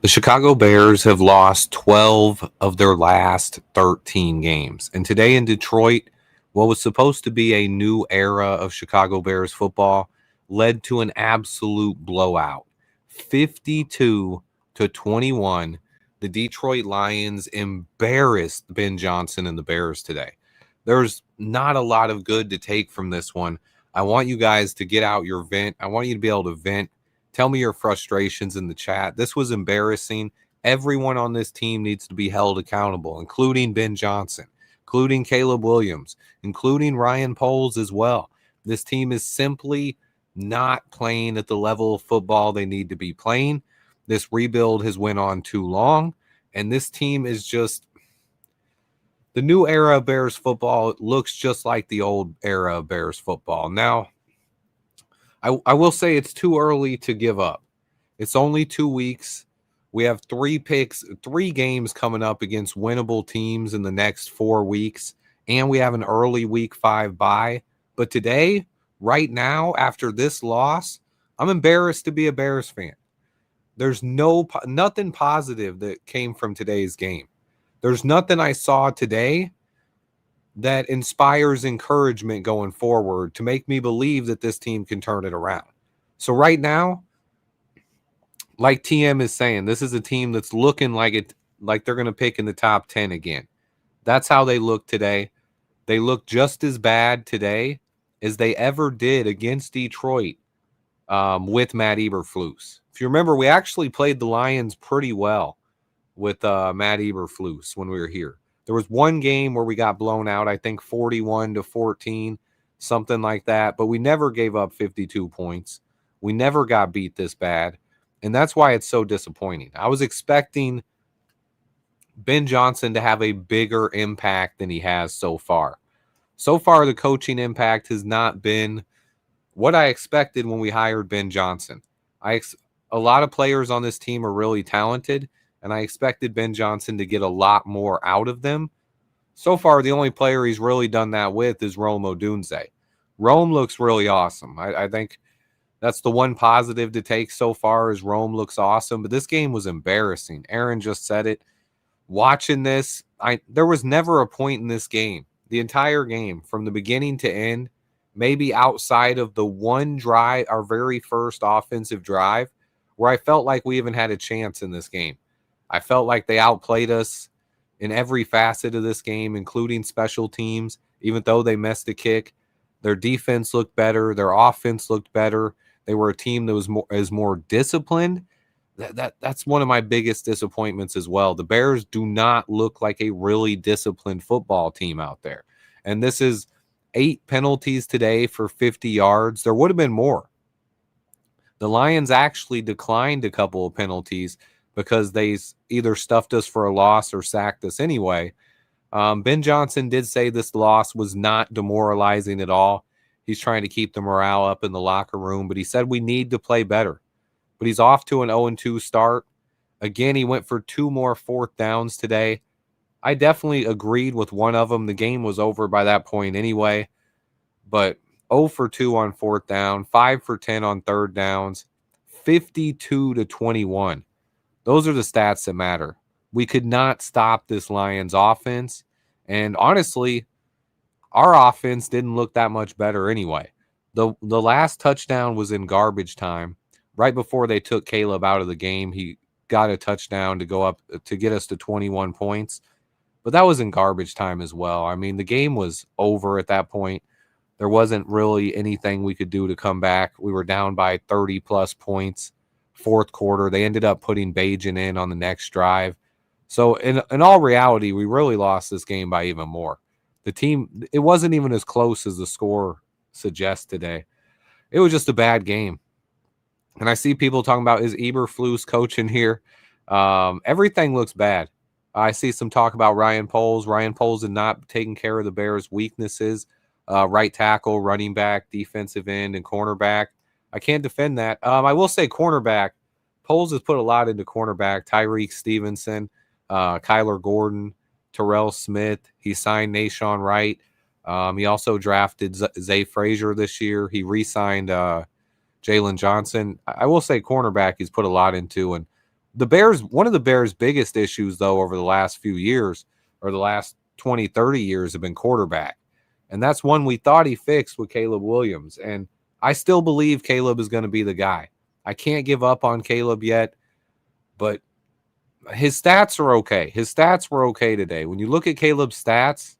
The Chicago Bears have lost 12 of their last 13 games. And today in Detroit, what was supposed to be a new era of Chicago Bears football led to an absolute blowout. 52-21. The Detroit Lions embarrassed Ben Johnson and the Bears today. There's not a lot of good to take from this one. I want you guys to get out your vent. I want you to be able to vent. Tell me your frustrations in the chat. This was embarrassing. Everyone on this team needs to be held accountable, including Ben Johnson, including Caleb Williams, including Ryan Poles as well. This team is simply not playing at the level of football they need to be playing. This rebuild has went on too long, and this team is just the new era of Bears football looks just like the old era of Bears football. Now, I will say it's too early to give up. It's only 2 weeks. We have 3 games coming up against winnable teams in the next 4 weeks, and we have an early week 5 bye. But today, right now, after this loss, I'm embarrassed to be a Bears fan. There's nothing positive that came from today's game. There's nothing I saw today that inspires encouragement going forward to make me believe that this team can turn it around. So right now, like TM is saying, this is a team that's looking like they're going to pick in the top 10 again. That's how they look today. They look just as bad today as they ever did against Detroit with Matt Eberflus. If you remember, we actually played the Lions pretty well with Matt Eberflus when we were here. There was one game where we got blown out, I think 41-14, something like that. But we never gave up 52 points. We never got beat this bad. And that's why it's so disappointing. I was expecting Ben Johnson to have a bigger impact than he has so far. So far, the coaching impact has not been what I expected when we hired Ben Johnson. A lot of players on this team are really talented, and I expected Ben Johnson to get a lot more out of them. So far, the only player he's really done that with is Rome Odunze. Rome looks really awesome. I think that's the one positive to take so far is Rome looks awesome. But this game was embarrassing. Aaron just said it. Watching this, there was never a point in this game, the entire game, from the beginning to end, maybe outside of the one drive, our very first offensive drive, where I felt like we even had a chance in this game. I felt like they outplayed us in every facet of this game, including special teams. Even though they missed a kick, their defense looked better. Their offense looked better. They were a team that was more disciplined. That's one of my biggest disappointments as well. The Bears do not look like a really disciplined football team out there. And this is 8 penalties today for 50 yards. There would have been more. The Lions actually declined a couple of penalties because they either stuffed us for a loss or sacked us anyway. Ben Johnson did say this loss was not demoralizing at all. He's trying to keep the morale up in the locker room, but he said we need to play better. But he's off to an 0-2 start. Again, he went for 2 more 4th downs today. I definitely agreed with one of them. The game was over by that point anyway. But 0 for 2 on 4th down, 5 for 10 on 3rd downs, 52-21. Those are the stats that matter. We could not stop this Lions offense. And honestly, our offense didn't look that much better anyway. The last touchdown was in garbage time. Right before they took Caleb out of the game, he got a touchdown to go up to get us to 21 points. But that was in garbage time as well. I mean, the game was over at that point. There wasn't really anything we could do to come back. We were down by 30-plus points. 4th quarter, they ended up putting Bajan in on the next drive. So in all reality, we really lost this game by even more. The team, it wasn't even as close as the score suggests today. It was just a bad game. And I see people talking about, is Eberflus coaching here? Everything looks bad. I see some talk about Ryan Poles. Ryan Poles had not taken care of the Bears' weaknesses, right tackle, running back, defensive end, and cornerback. I can't defend that. I will say cornerback. Poles has put a lot into cornerback. Tyreek Stevenson, Kyler Gordon, Terrell Smith. He signed Nashawn Wright. He also drafted Zay Frazier this year. He re-signed Jalen Johnson. I will say cornerback he's put a lot into, and The Bears, one of the Bears' biggest issues, though, over the last few years or the last 20, 30 years have been quarterback. And that's one we thought he fixed with Caleb Williams. And I still believe Caleb is going to be the guy. I can't give up on Caleb yet, but his stats are okay. His stats were okay today. When you look at Caleb's stats,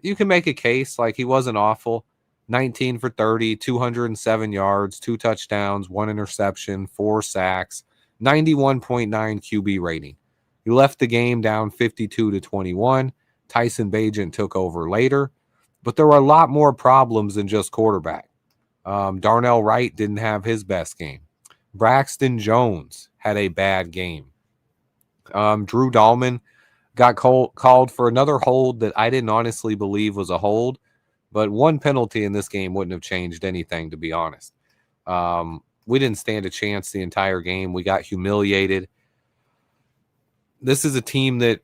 you can make a case like he wasn't awful. 19 for 30, 207 yards, 2 touchdowns, 1 interception, 4 sacks, 91.9 QB rating. He left the game down 52-21. Tyson Bagent took over later, but there were a lot more problems than just quarterback. Darnell Wright didn't have his best game. Braxton Jones had a bad game. Drew Dahlman got called for another hold that I didn't honestly believe was a hold, but one penalty in this game wouldn't have changed anything, to be honest. We didn't stand a chance the entire game. We got humiliated. This is a team that,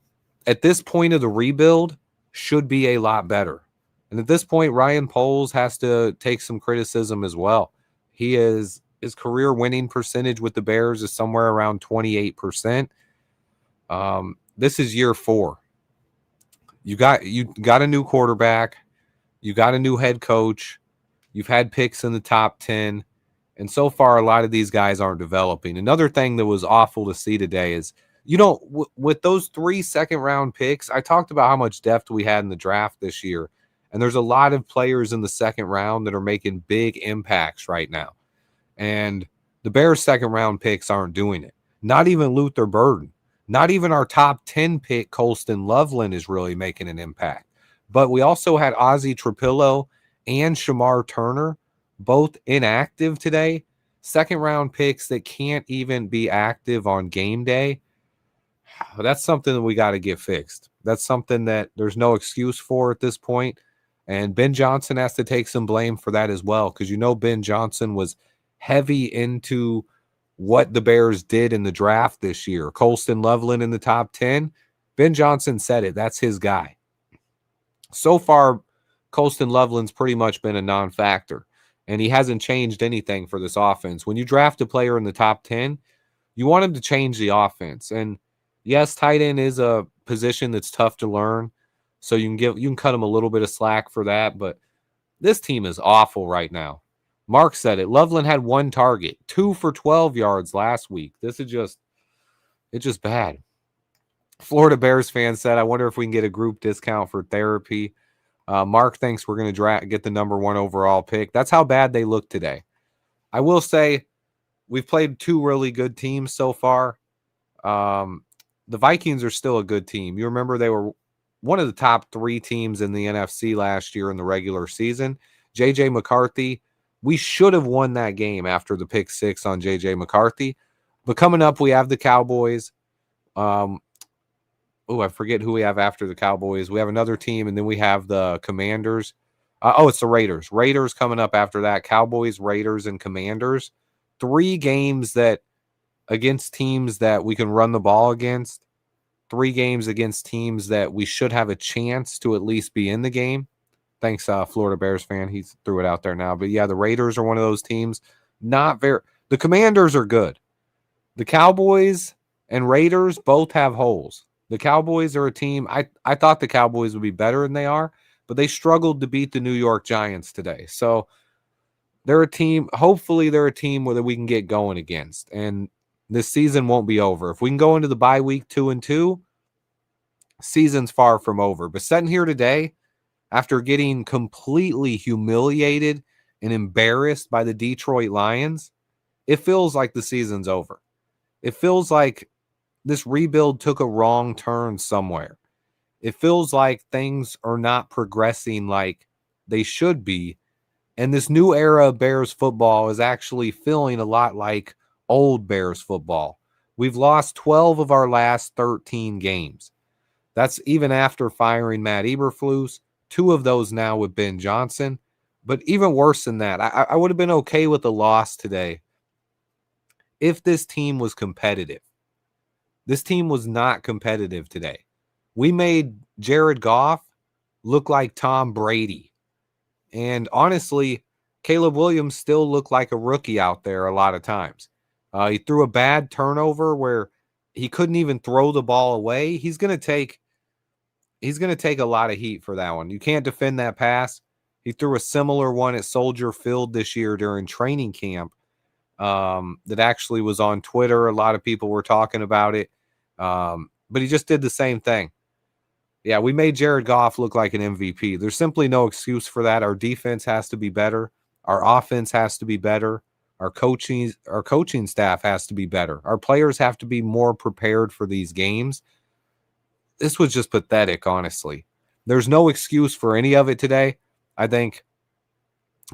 at this point of the rebuild, should be a lot better. And at this point, Ryan Poles has to take some criticism as well. His career winning percentage with the Bears is somewhere around 28%. This is year 4. You got a new quarterback. You got a new head coach. You've had picks in the top 10. And so far, a lot of these guys aren't developing. Another thing that was awful to see today is, with those 3 second-round picks, I talked about how much depth we had in the draft this year. And there's a lot of players in the second round that are making big impacts right now. And the Bears' second-round picks aren't doing it. Not even Luther Burden. Not even our top 10 pick, Colston Loveland, is really making an impact. But we also had Ozzie Trapillo and Shamar Turner, both inactive today. Second-round picks that can't even be active on game day. That's something that we got to get fixed. That's something that there's no excuse for at this point. And Ben Johnson has to take some blame for that as well, because Ben Johnson was heavy into what the Bears did in the draft this year. Colston Loveland in the top 10. Ben Johnson said it. That's his guy. So far, Colston Loveland's pretty much been a non-factor, and he hasn't changed anything for this offense. When you draft a player in the top 10, you want him to change the offense. And yes, tight end is a position that's tough to learn, so you can cut him a little bit of slack for that, but this team is awful right now. Mark said it. Loveland had 1 target, 2 for 12 yards last week. This is just bad. Florida Bears fan said, I wonder if we can get a group discount for therapy. Mark thinks we're going to get the number 1 overall pick. That's how bad they look today. I will say we've played 2 really good teams so far. The Vikings are still a good team. You remember they were one of the top 3 teams in the NFC last year in the regular season. J.J. McCarthy, we should have won that game after the pick 6 on J.J. McCarthy. But coming up, we have the Cowboys. I forget who we have after the Cowboys. We have another team, and then we have the Commanders. It's the Raiders. Raiders coming up after that. Cowboys, Raiders, and Commanders. 3 games that against teams that we can run the ball against. 3 games against teams that we should have a chance to at least be in the game. Thanks, Florida Bears fan. He threw it out there now. But yeah, the Raiders are one of those teams. The Commanders are good. The Cowboys and Raiders both have holes. The Cowboys are a team. I thought the Cowboys would be better than they are, but they struggled to beat the New York Giants today. So they're a team. Hopefully they're a team where we can get going against. And this season won't be over. If we can go into the bye week 2-2, season's far from over. But sitting here today, after getting completely humiliated and embarrassed by the Detroit Lions, it feels like the season's over. It feels like this rebuild took a wrong turn somewhere. It feels like things are not progressing like they should be. And this new era of Bears football is actually feeling a lot like old Bears football. We've lost 12 of our last 13 games. That's even after firing Matt Eberflus. 2 of those now with Ben Johnson. But even worse than that, I would have been okay with a loss today if this team was competitive. This team was not competitive today. We made Jared Goff look like Tom Brady. And honestly, Caleb Williams still looked like a rookie out there a lot of times. He threw a bad turnover where he couldn't even throw the ball away. He's going to take a lot of heat for that one. You can't defend that pass. He threw a similar one at Soldier Field this year during training camp that actually was on Twitter. A lot of people were talking about it. But he just did the same thing. Yeah, we made Jared Goff look like an MVP. There's simply no excuse for that. Our defense has to be better. Our offense has to be better. Our coaching staff has to be better. Our players have to be more prepared for these games. This was just pathetic, honestly. There's no excuse for any of it today. I think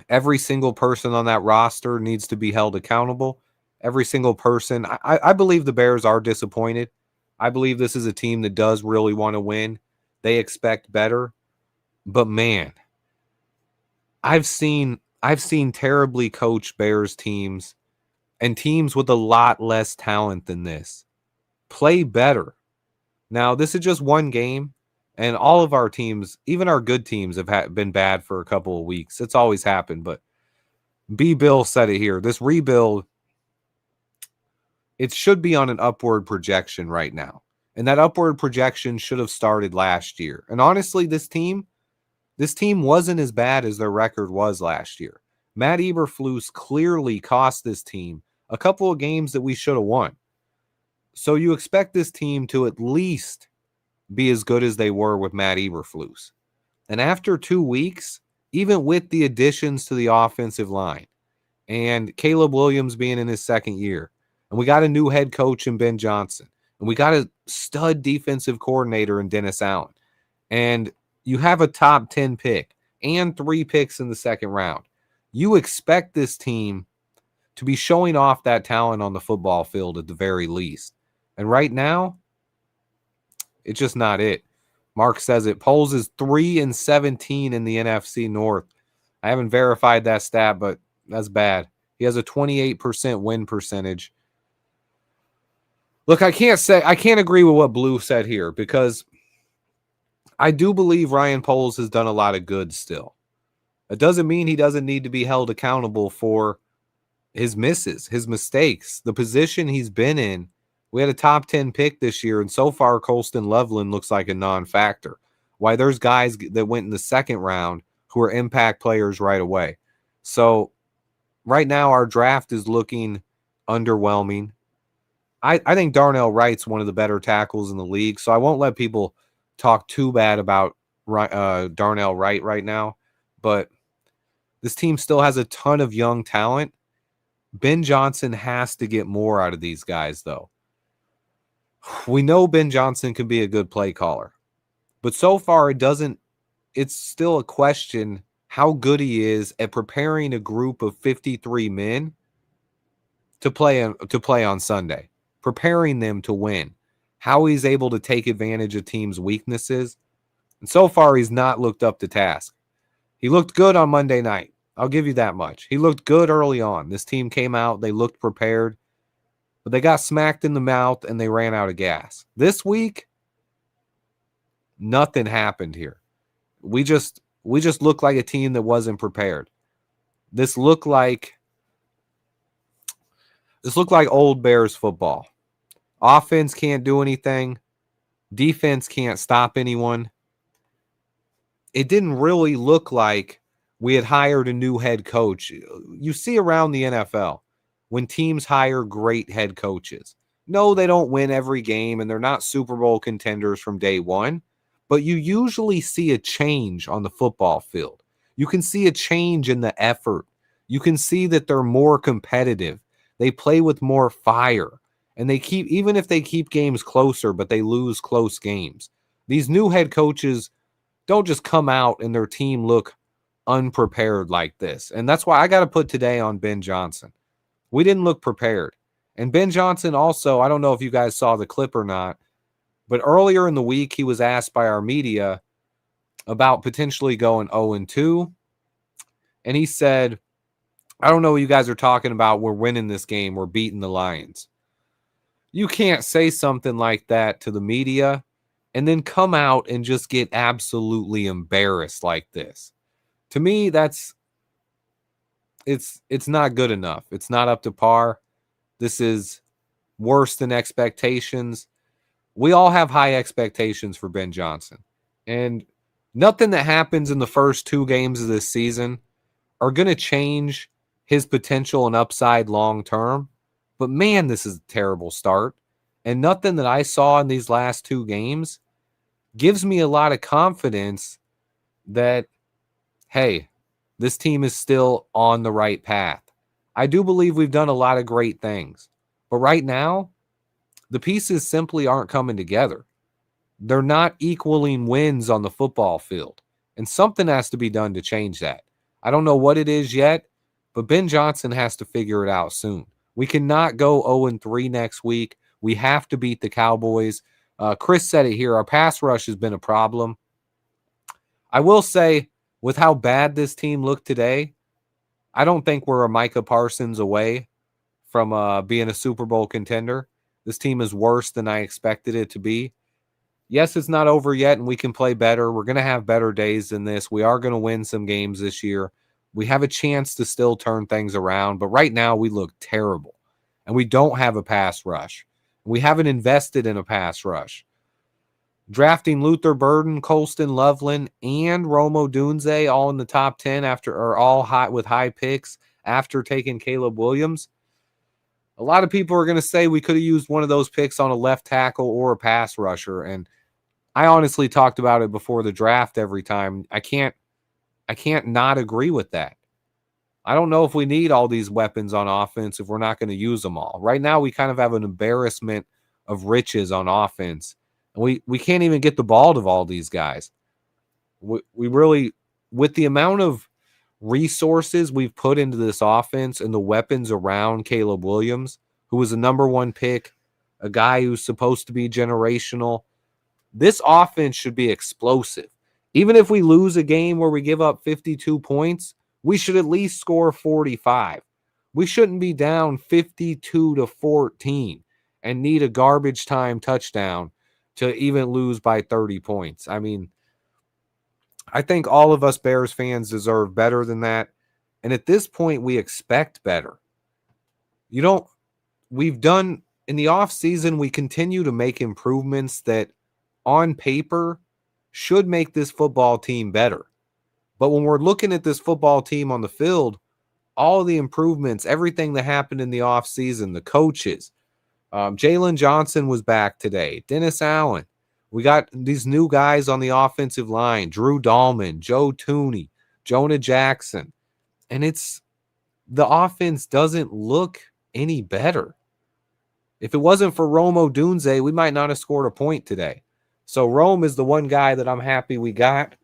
every single person on that roster needs to be held accountable. Every single person. I believe the Bears are disappointed. I believe this is a team that does really want to win. They expect better. But man, I've seen terribly coached Bears teams and teams with a lot less talent than this play better. Now, this is just one game, and all of our teams, even our good teams, have been bad for a couple of weeks. It's always happened, but B. Bill said it here. This rebuild, it should be on an upward projection right now. And that upward projection should have started last year. And honestly, this team wasn't as bad as their record was last year. Matt Eberflus clearly cost this team a couple of games that we should have won. So you expect this team to at least be as good as they were with Matt Eberflus. And after 2 weeks, even with the additions to the offensive line and Caleb Williams being in his second year, and we got a new head coach in Ben Johnson, and we got a stud defensive coordinator in Dennis Allen, and you have a top 10 pick and 3 picks in the second round. You expect this team to be showing off that talent on the football field at the very least. And right now, it's just not it. Mark says it. Poles is 3-17 in the NFC North. I haven't verified that stat, but that's bad. He has a 28% win percentage. Look, I can't agree with what Blue said here because I do believe Ryan Poles has done a lot of good still. It doesn't mean he doesn't need to be held accountable for his misses, his mistakes, the position he's been in. We had a top 10 pick this year, and so far Colston Loveland looks like a non-factor. Why there's guys that went in the second round who are impact players right away. So right now our draft is looking underwhelming. I think Darnell Wright's one of the better tackles in the league, so I won't let people talk too bad about Darnell Wright right now. But this team still has a ton of young talent. Ben Johnson has to get more out of these guys, though. We know Ben Johnson can be a good play caller, but so far it's still a question how good he is at preparing a group of 53 men to play on Sunday, preparing them to win, how he's able to take advantage of teams' weaknesses. And so far, he's not looked up to task. He looked good on Monday night. I'll give you that much. He looked good early on. This team came out. They looked prepared. But they got smacked in the mouth and they ran out of gas. This week, nothing happened here. We just looked like a team that wasn't prepared. This looked like old Bears football. Offense can't do anything. Defense can't stop anyone. It didn't really look like we had hired a new head coach. You see around the NFL when teams hire great head coaches. No, they don't win every game and they're not Super Bowl contenders from day one, but you usually see a change on the football field. You can see a change in the effort. You can see that they're more competitive. They play with more fire. And even if they keep games closer, but they lose close games. These new head coaches don't just come out and their team look unprepared like this. And that's why I got to put today on Ben Johnson. We didn't look prepared. And Ben Johnson also, I don't know if you guys saw the clip or not, but earlier in the week, he was asked by our media about potentially going 0-2. And he said, I don't know what you guys are talking about. We're winning this game. We're beating the Lions. You can't say something like that to the media and then come out and just get absolutely embarrassed like this. To me, it's not good enough. It's not up to par. This is worse than expectations. We all have high expectations for Ben Johnson. And nothing that happens in the first 2 games of this season are going to change his potential and upside long term. But man, this is a terrible start. And nothing that I saw in these last 2 games gives me a lot of confidence that, hey, this team is still on the right path. I do believe we've done a lot of great things. But right now, the pieces simply aren't coming together. They're not equaling wins on the football field. And something has to be done to change that. I don't know what it is yet, but Ben Johnson has to figure it out soon. We cannot go 0-3 next week. We have to beat the Cowboys. Chris said it here. Our pass rush has been a problem. I will say, with how bad this team looked today, I don't think we're a Micah Parsons away from being a Super Bowl contender. This team is worse than I expected it to be. Yes, it's not over yet, and we can play better. We're going to have better days than this. We are going to win some games this year. We have a chance to still turn things around, but right now we look terrible, and we don't have a pass rush. We haven't invested in a pass rush. Drafting Luther Burden, Colston Loveland, and Odunze all in the top 10 all high with high picks after taking Caleb Williams. A lot of people are going to say we could have used one of those picks on a left tackle or a pass rusher, and I honestly talked about it before the draft every time. I can't not agree with that. I don't know if we need all these weapons on offense if we're not going to use them all. Right now, we kind of have an embarrassment of riches on offense. And we can't even get the ball to all these guys. We really, with the amount of resources we've put into this offense and the weapons around Caleb Williams, who was a number 1 pick, a guy who's supposed to be generational, this offense should be explosive. Even if we lose a game where we give up 52 points, we should at least score 45. We shouldn't be down 52-14 and need a garbage time touchdown to even lose by 30 points. I mean, I think all of us Bears fans deserve better than that. And at this point, we expect better. We've done in the offseason, we continue to make improvements that on paper should make this football team better. But when we're looking at this football team on the field, all the improvements, everything that happened in the offseason, the coaches, Jalen Johnson was back today, Dennis Allen. We got these new guys on the offensive line, Drew Dahlman, Joe Tooney, Jonah Jackson. And the offense doesn't look any better. If it wasn't for Rome Odunze, we might not have scored a point today. So Rome is the one guy that I'm happy we got.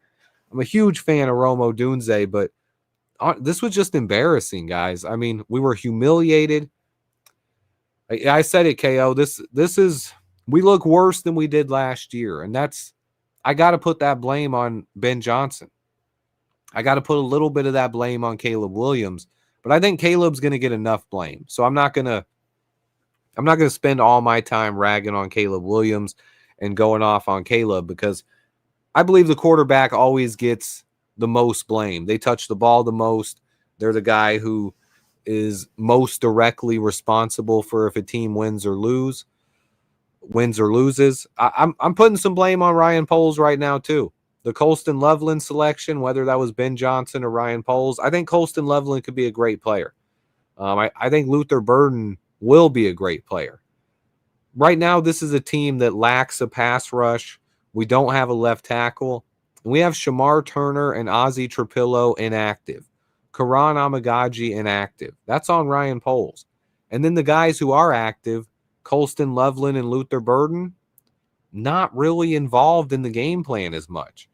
I'm a huge fan of Rome Odunze, but this was just embarrassing, guys. I mean, we were humiliated. I said it, KO. This is, we look worse than we did last year. And I got to put that blame on Ben Johnson. I got to put a little bit of that blame on Caleb Williams, but I think Caleb's going to get enough blame. So I'm not going to spend all my time ragging on Caleb Williams and going off on Caleb, because I believe the quarterback always gets the most blame. They touch the ball the most. They're the guy who is most directly responsible for if a team wins or loses. I'm putting some blame on Ryan Poles right now too. The Colston Loveland selection, whether that was Ben Johnson or Ryan Poles, I think Colston Loveland could be a great player. I think Luther Burden will be a great player. Right now, this is a team that lacks a pass rush. We don't have a left tackle. We have Shamar Turner and Ozzie Trapillo inactive. Karan Amagaji inactive. That's on Ryan Poles. And then the guys who are active, Colston Loveland and Luther Burden, not really involved in the game plan as much.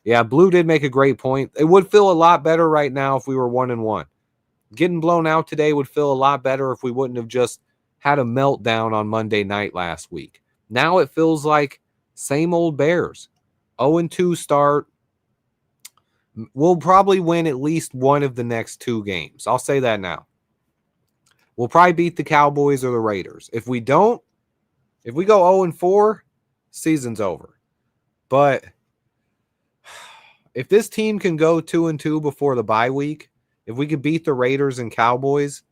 Yeah, Blue did make a great point. It would feel a lot better right now if we were 1-1. Getting blown out today would feel a lot better if we wouldn't have just had a meltdown on Monday night last week. Now it feels like same old Bears. 0-2 start. We'll probably win at least one of the next 2 games. I'll say that now. We'll probably beat the Cowboys or the Raiders. If we don't, if we go 0-4, season's over. But if this team can go 2-2 before the bye week, if we could beat the Raiders and Cowboys,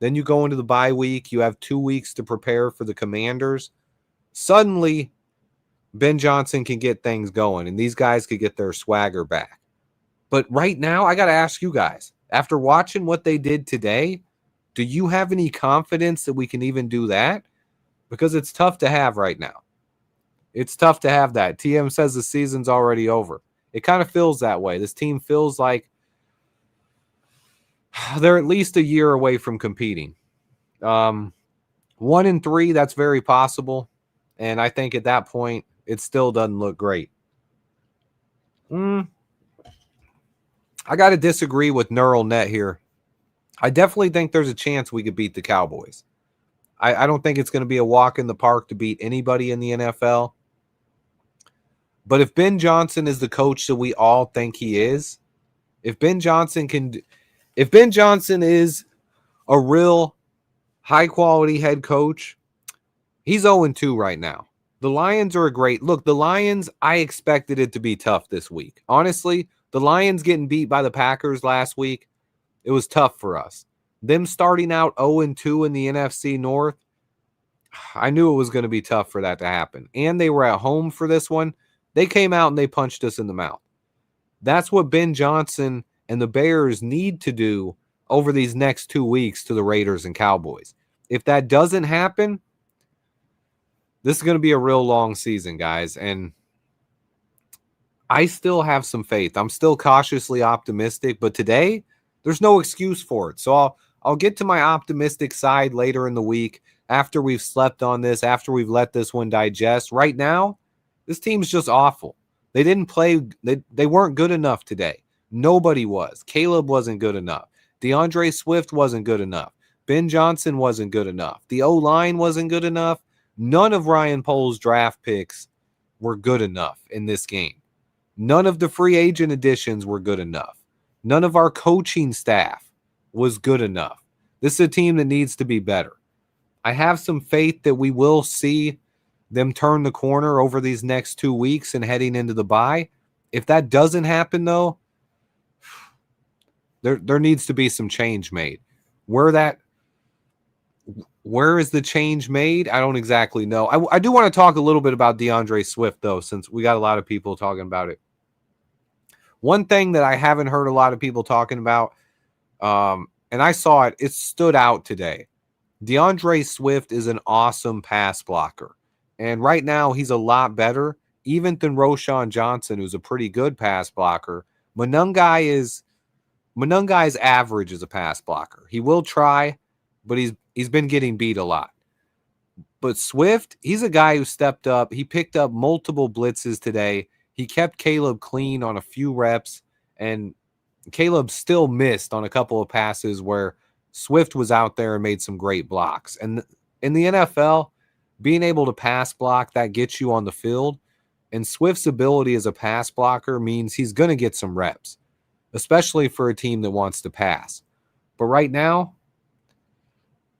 Then you go into the bye week. You have 2 weeks to prepare for the Commanders. Suddenly, Ben Johnson can get things going, and these guys could get their swagger back. But right now, I got to ask you guys, after watching what they did today, do you have any confidence that we can even do that? Because it's tough to have right now. It's tough to have that. TM says the season's already over. It kind of feels that way. This team feels like they're at least a year away from competing. 1-3, that's very possible. And I think at that point, it still doesn't look great. I got to disagree with Neural Net here. I definitely think there's a chance we could beat the Cowboys. I don't think it's going to be a walk in the park to beat anybody in the NFL. But if Ben Johnson is the coach that we all think he is, if Ben Johnson is a real high-quality head coach, he's 0-2 right now. The Lions are a great look. The Lions, I expected it to be tough this week. Honestly, the Lions getting beat by the Packers last week, it was tough for us. Them starting out 0-2 in the NFC North, I knew it was going to be tough for that to happen. And they were at home for this one. They came out and they punched us in the mouth. That's what Ben Johnson and the Bears need to do over these next 2 weeks to the Raiders and Cowboys. If that doesn't happen, this is going to be a real long season, guys. And I still have some faith. I'm still cautiously optimistic, but today there's no excuse for it. So I'll get to my optimistic side later in the week after we've slept on this, after we've let this one digest. Right now, this team's just awful. They didn't play. They weren't good enough today. Nobody was. Caleb wasn't good enough. DeAndre Swift wasn't good enough. Ben Johnson wasn't good enough. The O-line wasn't good enough. None of Ryan Poles' draft picks were good enough in this game. None of the free agent additions were good enough. None of our coaching staff was good enough. This is a team that needs to be better. I have some faith that we will see them turn the corner over these next 2 weeks and heading into the bye. If that doesn't happen, though, there needs to be some change made. Where is the change made? I don't exactly know. I do want to talk a little bit about DeAndre Swift, though, since we got a lot of people talking about it. One thing that I haven't heard a lot of people talking about, and I saw it, it stood out today. DeAndre Swift is an awesome pass blocker. And right now, he's a lot better, even than Roschon Johnson, who's a pretty good pass blocker. Monungai is average as a pass blocker. He will try, but he's been getting beat a lot. But Swift, he's a guy who stepped up. He picked up multiple blitzes today. He kept Caleb clean on a few reps, and Caleb still missed on a couple of passes where Swift was out there and made some great blocks. And in the NFL, being able to pass block, that gets you on the field. And Swift's ability as a pass blocker means he's going to get some reps, especially for a team that wants to pass. But right now,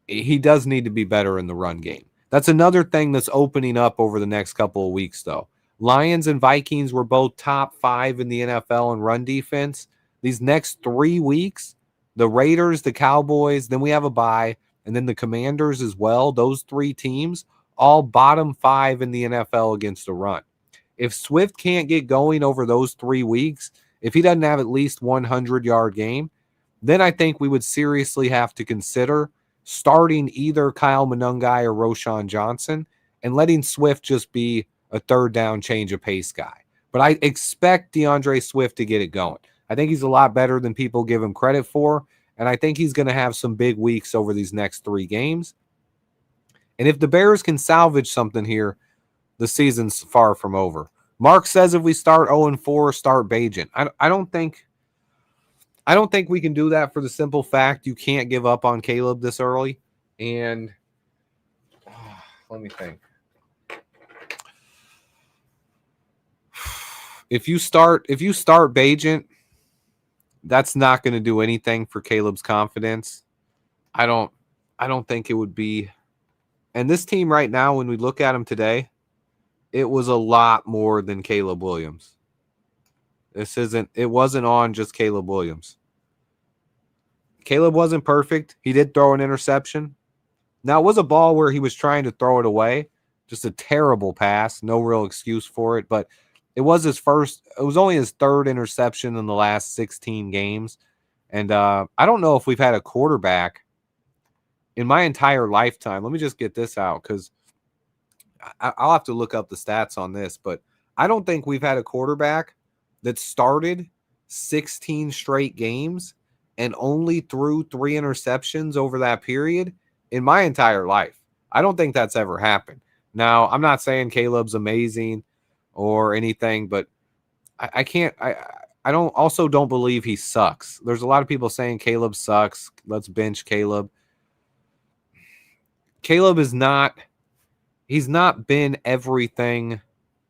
he does need to be better in the run game. That's another thing that's opening up over the next couple of weeks, though. Lions and Vikings were both top 5 in the NFL in run defense. These next 3 weeks, the Raiders, the Cowboys, then we have a bye, and then the Commanders as well. Those 3 teams, all bottom 5 in the NFL against the run. If Swift can't get going over those 3 weeks, if he doesn't have at least 100-yard game, then I think we would seriously have to consider starting either Kyle Monungai or Roschon Johnson and letting Swift just be a third down change of pace guy. But I expect DeAndre Swift to get it going. I think he's a lot better than people give him credit for, and I think he's going to have some big weeks over these next 3 games. And if the Bears can salvage something here, the season's far from over. Mark says if we start 0-4, start Bagent. I don't think we can do that for the simple fact you can't give up on Caleb this early. And let me think. If you start Bagent, that's not going to do anything for Caleb's confidence. I don't think it would be. And this team right now, when we look at them today, it was a lot more than Caleb Williams. It wasn't on just Caleb Williams. Caleb wasn't perfect. He did throw an interception. Now, it was a ball where he was trying to throw it away. Just a terrible pass. No real excuse for it. But it was only his third interception in the last 16 games. And I don't know if we've had a quarterback in my entire lifetime. Let me just get this out because I'll have to look up the stats on this. But I don't think we've had a quarterback that started 16 straight games and only threw 3 interceptions over that period in my entire life. I don't think that's ever happened. Now, I'm not saying Caleb's amazing or anything, but I don't believe he sucks. There's a lot of people saying Caleb sucks. Let's bench Caleb. Caleb he's not been everything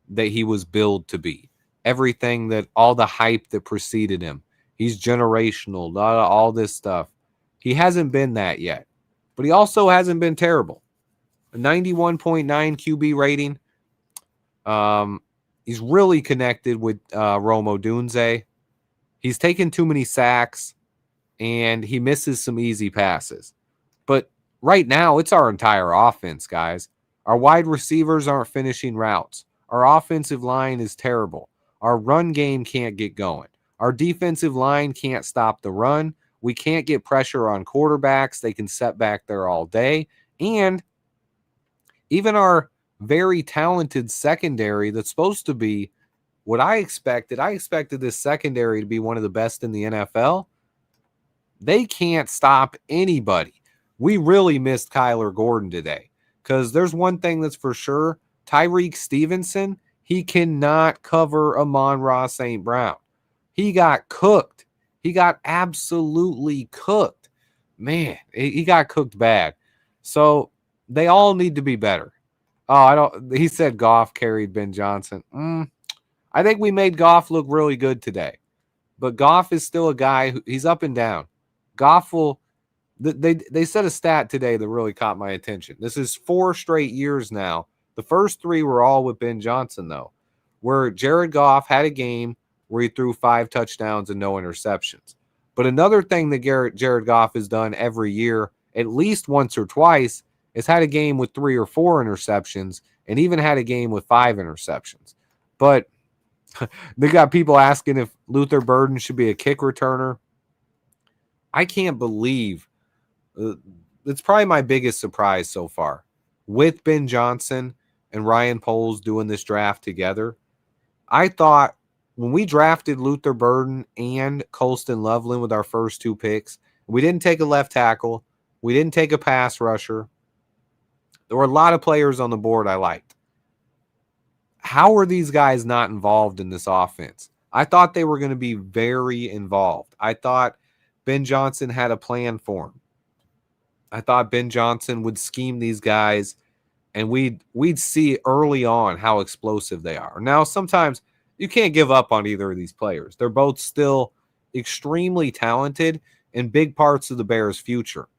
that he was billed to be. Everything that all the hype that preceded him. He's generational, all this stuff. He hasn't been that yet. But he also hasn't been terrible. A 91.9 QB rating. He's really connected with Odunze. He's taken too many sacks, and he misses some easy passes. But right now, it's our entire offense, guys. Our wide receivers aren't finishing routes. Our offensive line is terrible. Our run game can't get going. Our defensive line can't stop the run. We can't get pressure on quarterbacks. They can set back there all day. And even our very talented secondary that's supposed to be what I expected this secondary to be one of the best in the NFL. They can't stop anybody. We really missed Kyler Gordon today because there's one thing that's for sure. Tyreek Stevenson, he cannot cover Amon-Ra St. Brown. He got cooked. He got absolutely cooked. Man, he got cooked bad. So they all need to be better. He said Goff carried Ben Johnson. I think we made Goff look really good today. But Goff is still a guy he's up and down. Goff will they said a stat today that really caught my attention. This is 4 straight years now. The first 3 were all with Ben Johnson, though, where Jared Goff had a game where he threw 5 touchdowns and no interceptions. But another thing that Jared Goff has done every year, at least once or twice, is had a game with 3 or 4 interceptions and even had a game with 5 interceptions. But they got people asking if Luther Burden should be a kick returner. I can't believe it's probably my biggest surprise so far. With Ben Johnson and Ryan Poles doing this draft together, I thought when we drafted Luther Burden and Colston Loveland with our first 2 picks, we didn't take a left tackle. We didn't take a pass rusher. There were a lot of players on the board I liked. How are these guys not involved in this offense? I thought they were going to be very involved. I thought Ben Johnson had a plan for him. I thought Ben Johnson would scheme these guys, and we'd see early on how explosive they are. Now, sometimes you can't give up on either of these players. They're both still extremely talented and big parts of the Bears' future.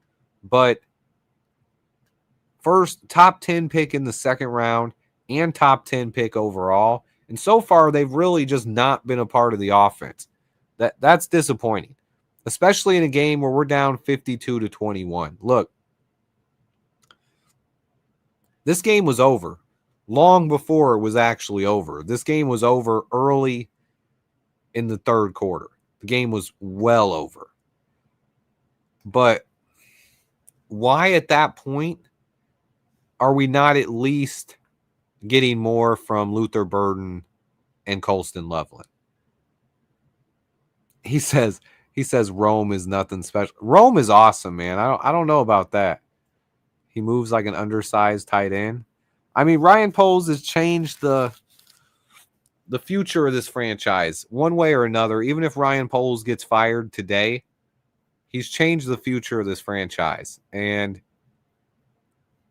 But first, top 10 pick in the second round and top 10 pick overall. And so far, they've really just not been a part of the offense. That's disappointing, especially in a game where we're down 52-21. Look, this game was over long before it was actually over. This game was over early in the third quarter. The game was well over. But why at that point are we not at least getting more from Luther Burden and Colston Loveland? He says Rome is nothing special. Rome is awesome, man. I don't know about that. He moves like an undersized tight end. I mean, Ryan Poles has changed the future of this franchise one way or another. Even if Ryan Poles gets fired today, he's changed the future of this franchise. And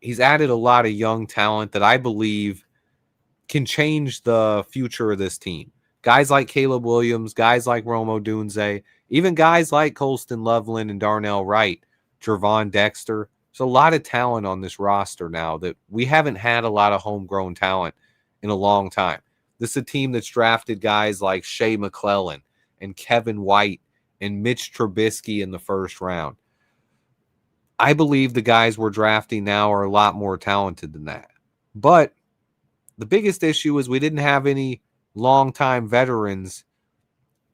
he's added a lot of young talent that I believe can change the future of this team. Guys like Caleb Williams, guys like Rome Odunze, even guys like Colston Loveland and Darnell Wright, Jervon Dexter. There's a lot of talent on this roster now that we haven't had a lot of homegrown talent in a long time. This is a team that's drafted guys like Shea McClellan and Kevin White and Mitch Trubisky in the first round. I believe the guys we're drafting now are a lot more talented than that. But the biggest issue is we didn't have any longtime veterans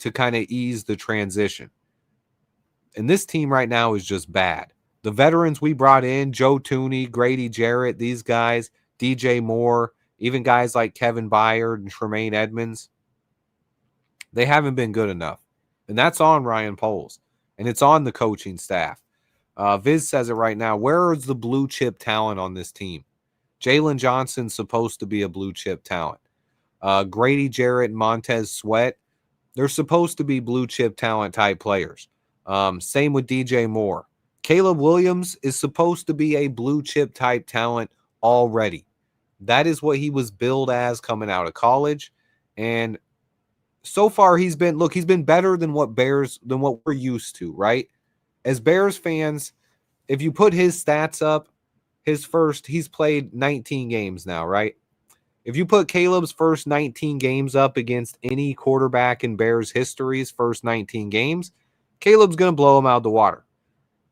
to kind of ease the transition. And this team right now is just bad. The veterans we brought in, Joe Tooney, Grady Jarrett, these guys, DJ Moore, even guys like Kevin Byard and Tremaine Edmonds, they haven't been good enough. And that's on Ryan Poles. And it's on the coaching staff. Viz says it right now. Where is the blue chip talent on this team? Jalen Johnson's supposed to be a blue chip talent. Grady Jarrett and Montez Sweat, they're supposed to be blue chip talent type players. Same with DJ Moore. Caleb Williams is supposed to be a blue chip type talent already. That is what he was billed as coming out of college. And so far he's been better than what we're used to, right? As Bears fans, if you put his stats up, he's played 19 games now, right? If you put Caleb's first 19 games up against any quarterback in Bears history's first 19 games, Caleb's going to blow him out of the water.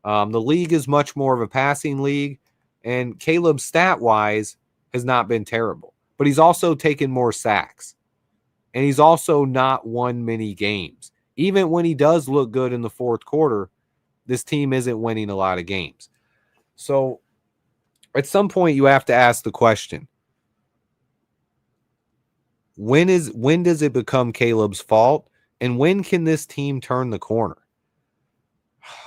The league is much more of a passing league, and Caleb stat-wise has not been terrible. But he's also taken more sacks, and he's also not won many games. Even when he does look good in the fourth quarter, this team isn't winning a lot of games. So at some point you have to ask the question, when does it become Caleb's fault, and when can this team turn the corner?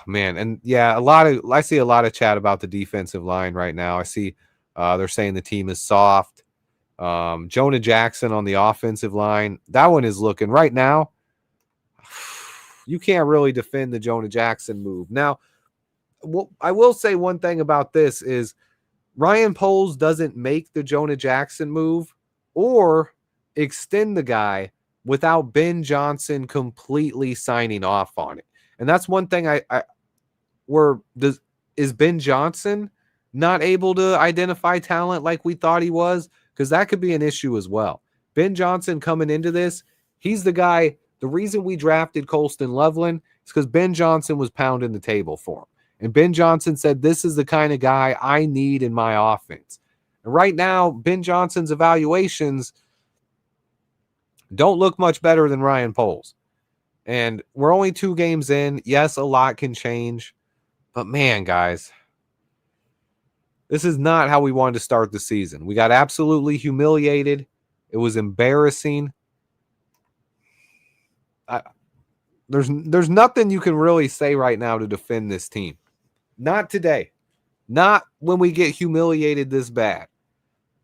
Man, and yeah, I see a lot of chat about the defensive line right now. I see they're saying the team is soft. Jonah Jackson on the offensive line, that one is looking right now. You can't really defend the Jonah Jackson move. Now, I will say one thing about this is Ryan Poles doesn't make the Jonah Jackson move or extend the guy without Ben Johnson completely signing off on it. And that's one thing is Ben Johnson not able to identify talent like we thought he was? Because that could be an issue as well. Ben Johnson coming into this, he's the guy. The reason we drafted Colston Loveland is because Ben Johnson was pounding the table for him. And Ben Johnson said, this is the kind of guy I need in my offense. And right now, Ben Johnson's evaluations don't look much better than Ryan Poles. And we're only 2 games in. Yes, a lot can change. But man, guys, this is not how we wanted to start the season. We got absolutely humiliated. It was embarrassing. There's nothing you can really say right now to defend this team. Not today. Not when we get humiliated this bad.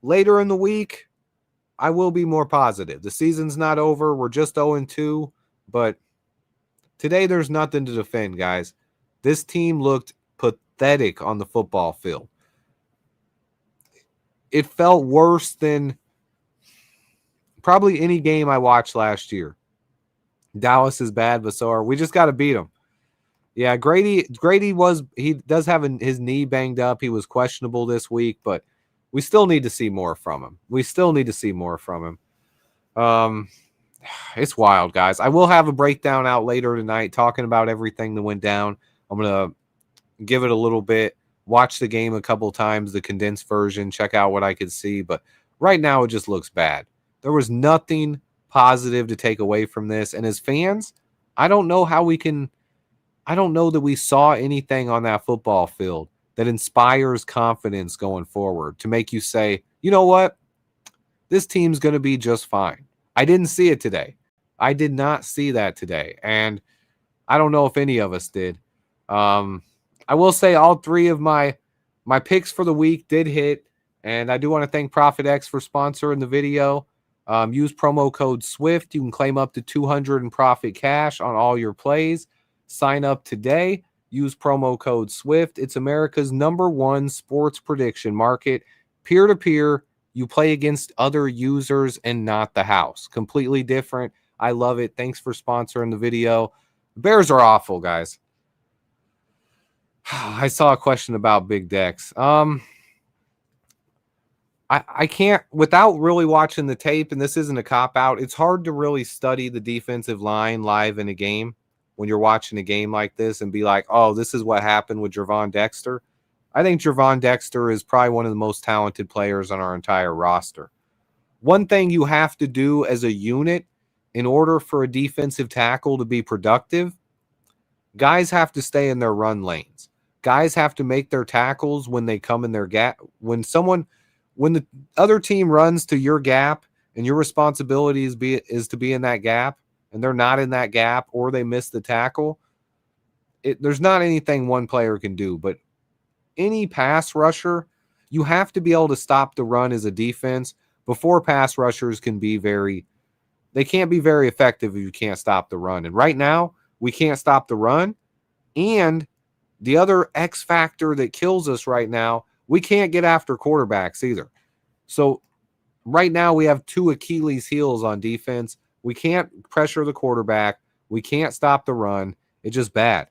Later in the week, I will be more positive. The season's not over. We're just 0-2. But today, there's nothing to defend, guys. This team looked pathetic on the football field. It felt worse than probably any game I watched last year. Dallas is bad, but so are we. Just got to beat them. Yeah, Grady does have his knee banged up. He was questionable this week, but we still need to see more from him. It's wild, guys. I will have a breakdown out later tonight talking about everything that went down. I'm going to give it a little bit, watch the game a couple times, the condensed version, check out what I could see. But right now, it just looks bad. There was nothing positive to take away from this. And as fans, I don't know that we saw anything on that football field that inspires confidence going forward to make you say, you know what? This team's going to be just fine. I didn't see it today. I did not see that today. And I don't know if any of us did. I will say all 3 of my picks for the week did hit. And I do want to thank ProfitX for sponsoring the video. Use promo code SWIFT. You can claim up to $200 in profit cash on all your plays. Sign up today. Use promo code SWIFT. It's America's #1 sports prediction market. Peer-to-peer. You play against other users and not the house. Completely different. I love it. Thanks for sponsoring the video. The Bears are awful, guys. I saw a question about big decks. I can't, without really watching the tape, and this isn't a cop-out, it's hard to really study the defensive line live in a game. when you're watching a game like this and be like, oh, this is what happened with Gervon Dexter. I think Gervon Dexter is probably one of the most talented players on our entire roster. One thing you have to do as a unit in order for a defensive tackle to be productive, guys have to stay in their run lanes. Guys have to make their tackles when they come in their gap. When the other team runs to your gap and your responsibility is to be in that gap and they're not in that gap or they miss the tackle, there's not anything one player can do. But any pass rusher, you have to be able to stop the run as a defense before pass rushers can be they can't be very effective if you can't stop the run. And right now, we can't stop the run. And the other X factor that kills us right now, we can't get after quarterbacks either. So right now we have two Achilles heels on defense. We can't pressure the quarterback. We can't stop the run. It's just bad.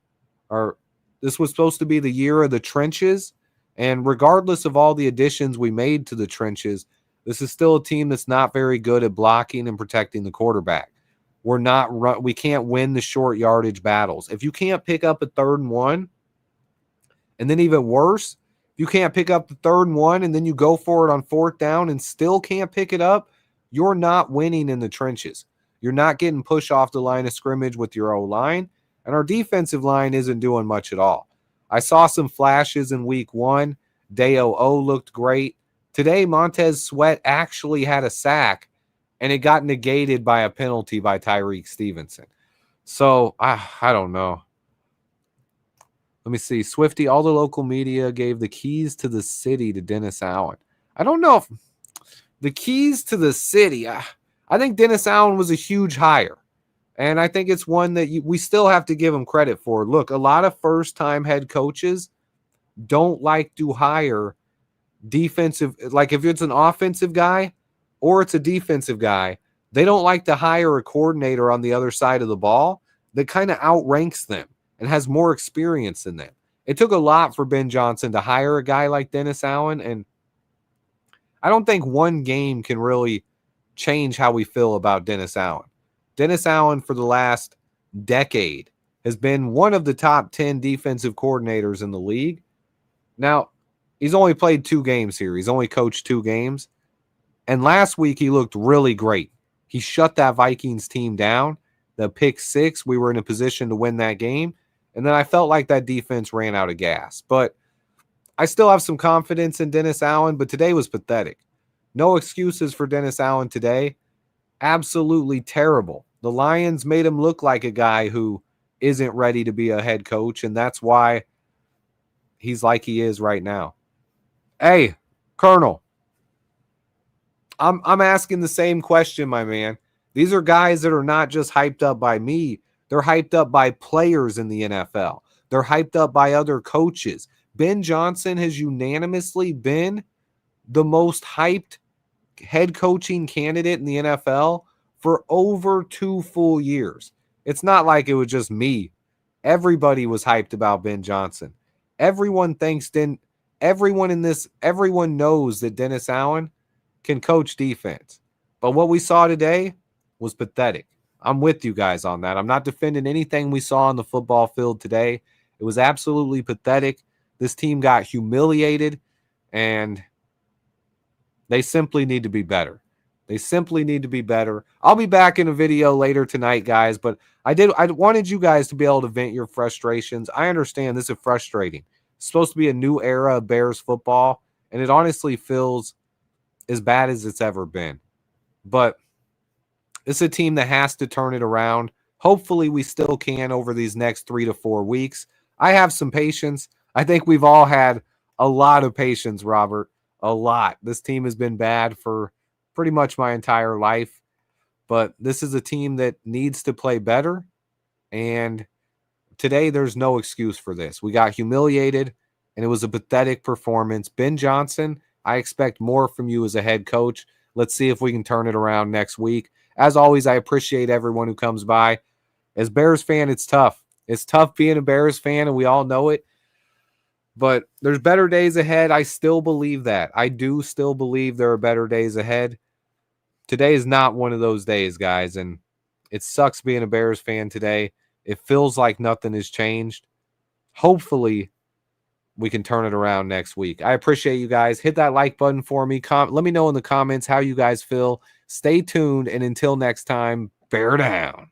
This was supposed to be the year of the trenches. And regardless of all the additions we made to the trenches, this is still a team that's not very good at blocking and protecting the quarterback. We can't win the short yardage battles. If you can't pick up a 3rd and 1, and then even worse, if you can't pick up the 3rd and 1 and then you go for it on 4th down and still can't pick it up, you're not winning in the trenches. You're not getting pushed off the line of scrimmage with your O-line, and our defensive line isn't doing much at all. I saw some flashes in week 1. Day-O looked great. Today, Montez Sweat actually had a sack, and it got negated by a penalty by Tyreek Stevenson. So, I don't know. Let me see. Swifty, all the local media gave the keys to the city to Dennis Allen. I don't know if the keys to the city, I think Dennis Allen was a huge hire. And I think it's one that we still have to give him credit for. Look, a lot of first-time head coaches don't like to hire defensive, like if it's an offensive guy or it's a defensive guy, they don't like to hire a coordinator on the other side of the ball that kind of outranks them and has more experience than them. It took a lot for Ben Johnson to hire a guy like Dennis Allen, and I don't think one game can really change how we feel about Dennis Allen. Dennis Allen for the last decade has been one of the top 10 defensive coordinators in the league. Now, he's only played 2 games here. He's only coached 2 games. And last week, he looked really great. He shut that Vikings team down. The pick 6, we were in a position to win that game. And then I felt like that defense ran out of gas. But I still have some confidence in Dennis Allen, but today was pathetic. No excuses for Dennis Allen today. Absolutely terrible. The Lions made him look like a guy who isn't ready to be a head coach, and that's why he's like he is right now. Hey, Colonel, I'm asking the same question, my man. These are guys that are not just hyped up by me. They're hyped up by players in the NFL. They're hyped up by other coaches. Ben Johnson has unanimously been the most hyped head coaching candidate in the NFL for over 2 full years. It's not like it was just me. Everybody was hyped about Ben Johnson. Everyone knows that Dennis Allen can coach defense. But what we saw today was pathetic. I'm with you guys on that. I'm not defending anything we saw on the football field today. It was absolutely pathetic. This team got humiliated, and they simply need to be better. They simply need to be better. I'll be back in a video later tonight, guys, but I wanted you guys to be able to vent your frustrations. I understand this is frustrating. It's supposed to be a new era of Bears football, and it honestly feels as bad as it's ever been. But it's a team that has to turn it around. Hopefully we still can over these next 3 to 4 weeks. I have some patience. I think we've all had a lot of patience, Robert. A lot. This team has been bad for pretty much my entire life. But this is a team that needs to play better. And today there's no excuse for this. We got humiliated, and it was a pathetic performance. Ben Johnson, I expect more from you as a head coach. Let's see if we can turn it around next week. As always, I appreciate everyone who comes by. As Bears fan, it's tough. It's tough being a Bears fan, and we all know it. But there's better days ahead. I still believe that. I do still believe there are better days ahead. Today is not one of those days, guys, and it sucks being a Bears fan today. It feels like nothing has changed. Hopefully, we can turn it around next week. I appreciate you guys. Hit that like button for me. Let me know in the comments how you guys feel. Stay tuned, and until next time, bear down.